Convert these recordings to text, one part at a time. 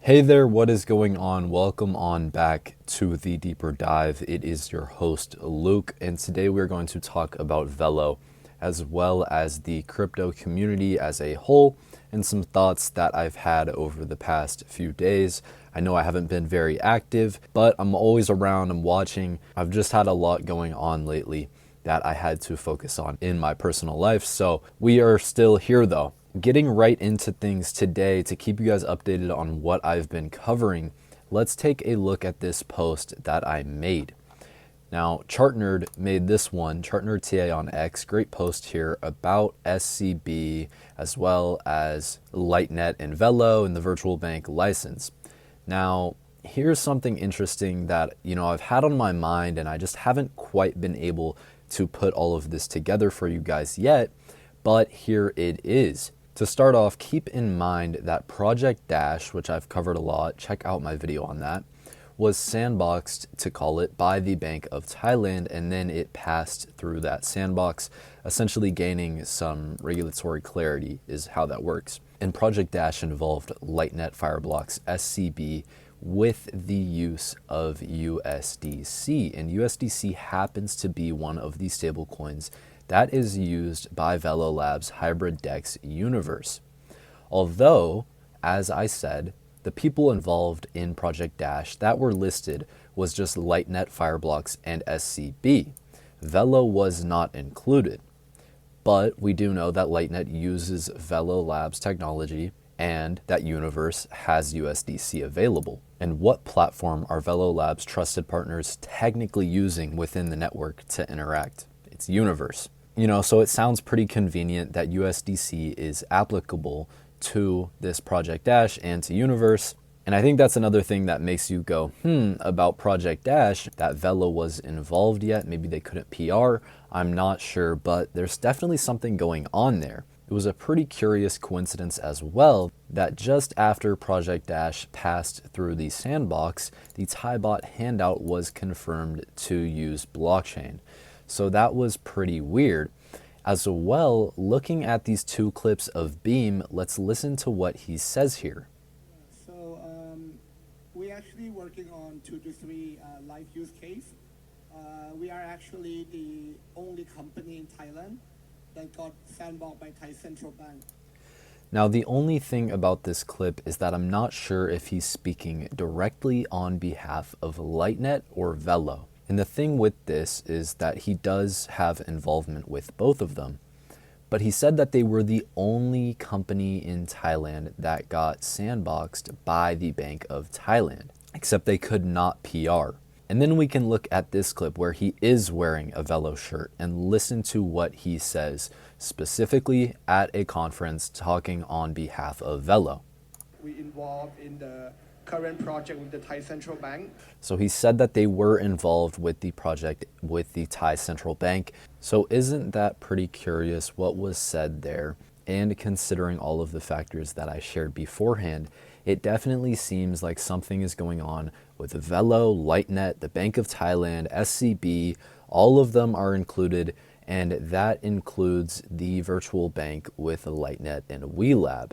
Hey there, what is going on? Welcome on back to the deeper dive. It is your host, Luke, and today we're going to talk about Velo as well as the crypto community as a whole and some thoughts that I've had over the past few days. I know I haven't been very active, but I'm always around, I'm watching. I've just had a lot going on lately that I had to focus on in my personal life. So we are still here though. Getting right into things today to keep you guys updated on what I've been covering, let's take a look at this post that I made. Now, ChartNerd made this one, ChartNerd TA on X, great post here about SCB as well as Lightnet and Velo and the virtual bank license. Now, here's something interesting that, I've had on my mind and I just haven't quite been able to put all of this together for you guys yet, but here it is. To start off, keep in mind that Project Dash, which I've covered a lot, check out my video on that, was sandboxed, to call it, by the Bank of Thailand, and then it passed through that sandbox, essentially gaining some regulatory clarity is how that works. And Project Dash involved Lightnet Fireblocks SCB with the use of USDC, and USDC happens to be one of the stablecoins that is used by Velo Labs' hybrid DEX universe. Although, as I said, the people involved in Project Dash that were listed was just Lightnet Fireblocks and SCB. Velo was not included. But we do know that Lightnet uses Velo Labs technology and that universe has USDC available. And what platform are Velo Labs' trusted partners technically using within the network to interact? It's Universe. So it sounds pretty convenient that USDC is applicable to this Project Dash and to Universe. And I think that's another thing that makes you go, about Project Dash, that Velo was involved yet. Maybe they couldn't PR. I'm not sure, but there's definitely something going on there. It was a pretty curious coincidence as well that just after Project Dash passed through the sandbox, the ThaiBot handout was confirmed to use blockchain. So that was pretty weird. As well, looking at these two clips of Beam, let's listen to what he says here. So we're actually working on 2 to 3 live use case. We are actually the only company in Thailand that got sandboxed by Thai Central Bank. Now, the only thing about this clip is that I'm not sure if he's speaking directly on behalf of Lightnet or Velo. And the thing with this is that he does have involvement with both of them. But he said that they were the only company in Thailand that got sandboxed by the Bank of Thailand, except they could not PR. And then we can look at this clip where he is wearing a Velo shirt and listen to what he says, specifically at a conference talking on behalf of Velo. We involved in the current project with the Thai Central Bank. So he said that they were involved with the project with the Thai Central Bank. So isn't that pretty curious what was said there? And considering all of the factors that I shared beforehand, it definitely seems like something is going on with Velo, Lightnet, the Bank of Thailand, SCB, all of them are included, and that includes the virtual bank with Lightnet and WeLab,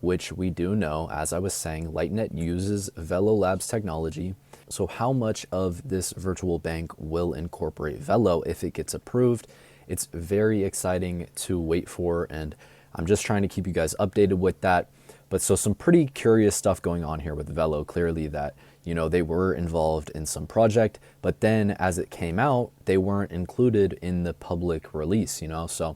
which we do know, as I was saying, Lightnet uses Velo Labs technology. So how much of this virtual bank will incorporate Velo if it gets approved? It's very exciting to wait for, and I'm just trying to keep you guys updated with that. But so some pretty curious stuff going on here with Velo, clearly that, they were involved in some project, but then as it came out, they weren't included in the public release, so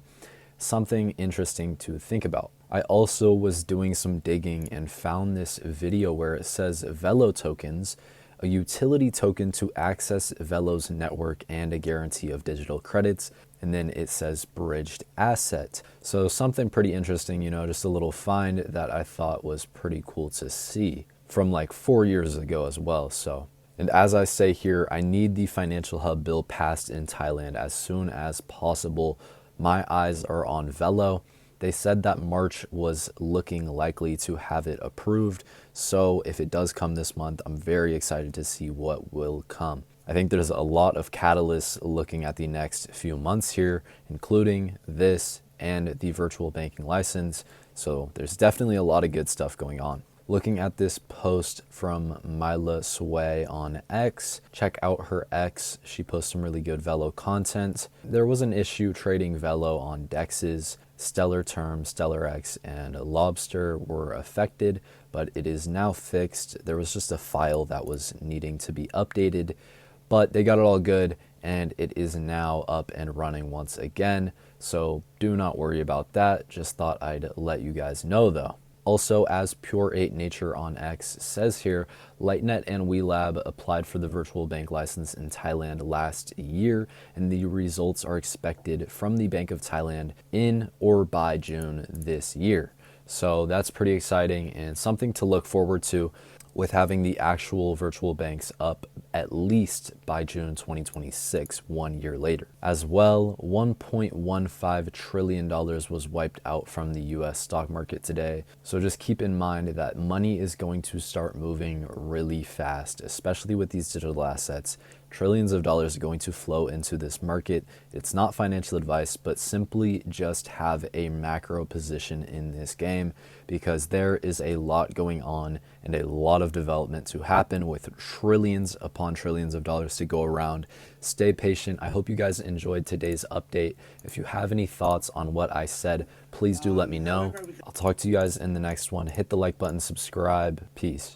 something interesting to think about. I also was doing some digging and found this video where it says Velo tokens, a utility token to access Velo's network and a guarantee of digital credits. And then it says bridged asset. So something pretty interesting, just a little find that I thought was pretty cool to see from like 4 years ago as well. So, and as I say here, I need the financial hub bill passed in Thailand as soon as possible. My eyes are on Velo. They said that March was looking likely to have it approved. So if it does come this month, I'm very excited to see what will come. I think there's a lot of catalysts looking at the next few months here, including this and the virtual banking license. So there's definitely a lot of good stuff going on. Looking at this post from Myla Sway on X, check out her X. She posts some really good Velo content. There was an issue trading Velo on DEXs. Stellar Term, Stellar X, and Lobster were affected, but it is now fixed. There was just a file that was needing to be updated, but they got it all good, and it is now up and running once again. So do not worry about that. Just thought I'd let you guys know though. Also, as Pure 8 Nature on X says here, Lightnet and WeLab applied for the virtual bank license in Thailand last year, and the results are expected from the Bank of Thailand in or by June this year. So that's pretty exciting and something to look forward to, with having the actual virtual banks up at least by June 2026, 1 year later. As well, $1.15 trillion was wiped out from the US stock market today. So just keep in mind that money is going to start moving really fast, especially with these digital assets. Trillions of dollars are going to flow into this market. It's not financial advice, but simply just have a macro position in this game, because there is a lot going on and a lot of development to happen with trillions upon trillions of dollars to go around. Stay patient. I hope you guys enjoyed today's update. If you have any thoughts on what I said, please do let me know. I'll talk to you guys in the next one. Hit the like button, subscribe. Peace.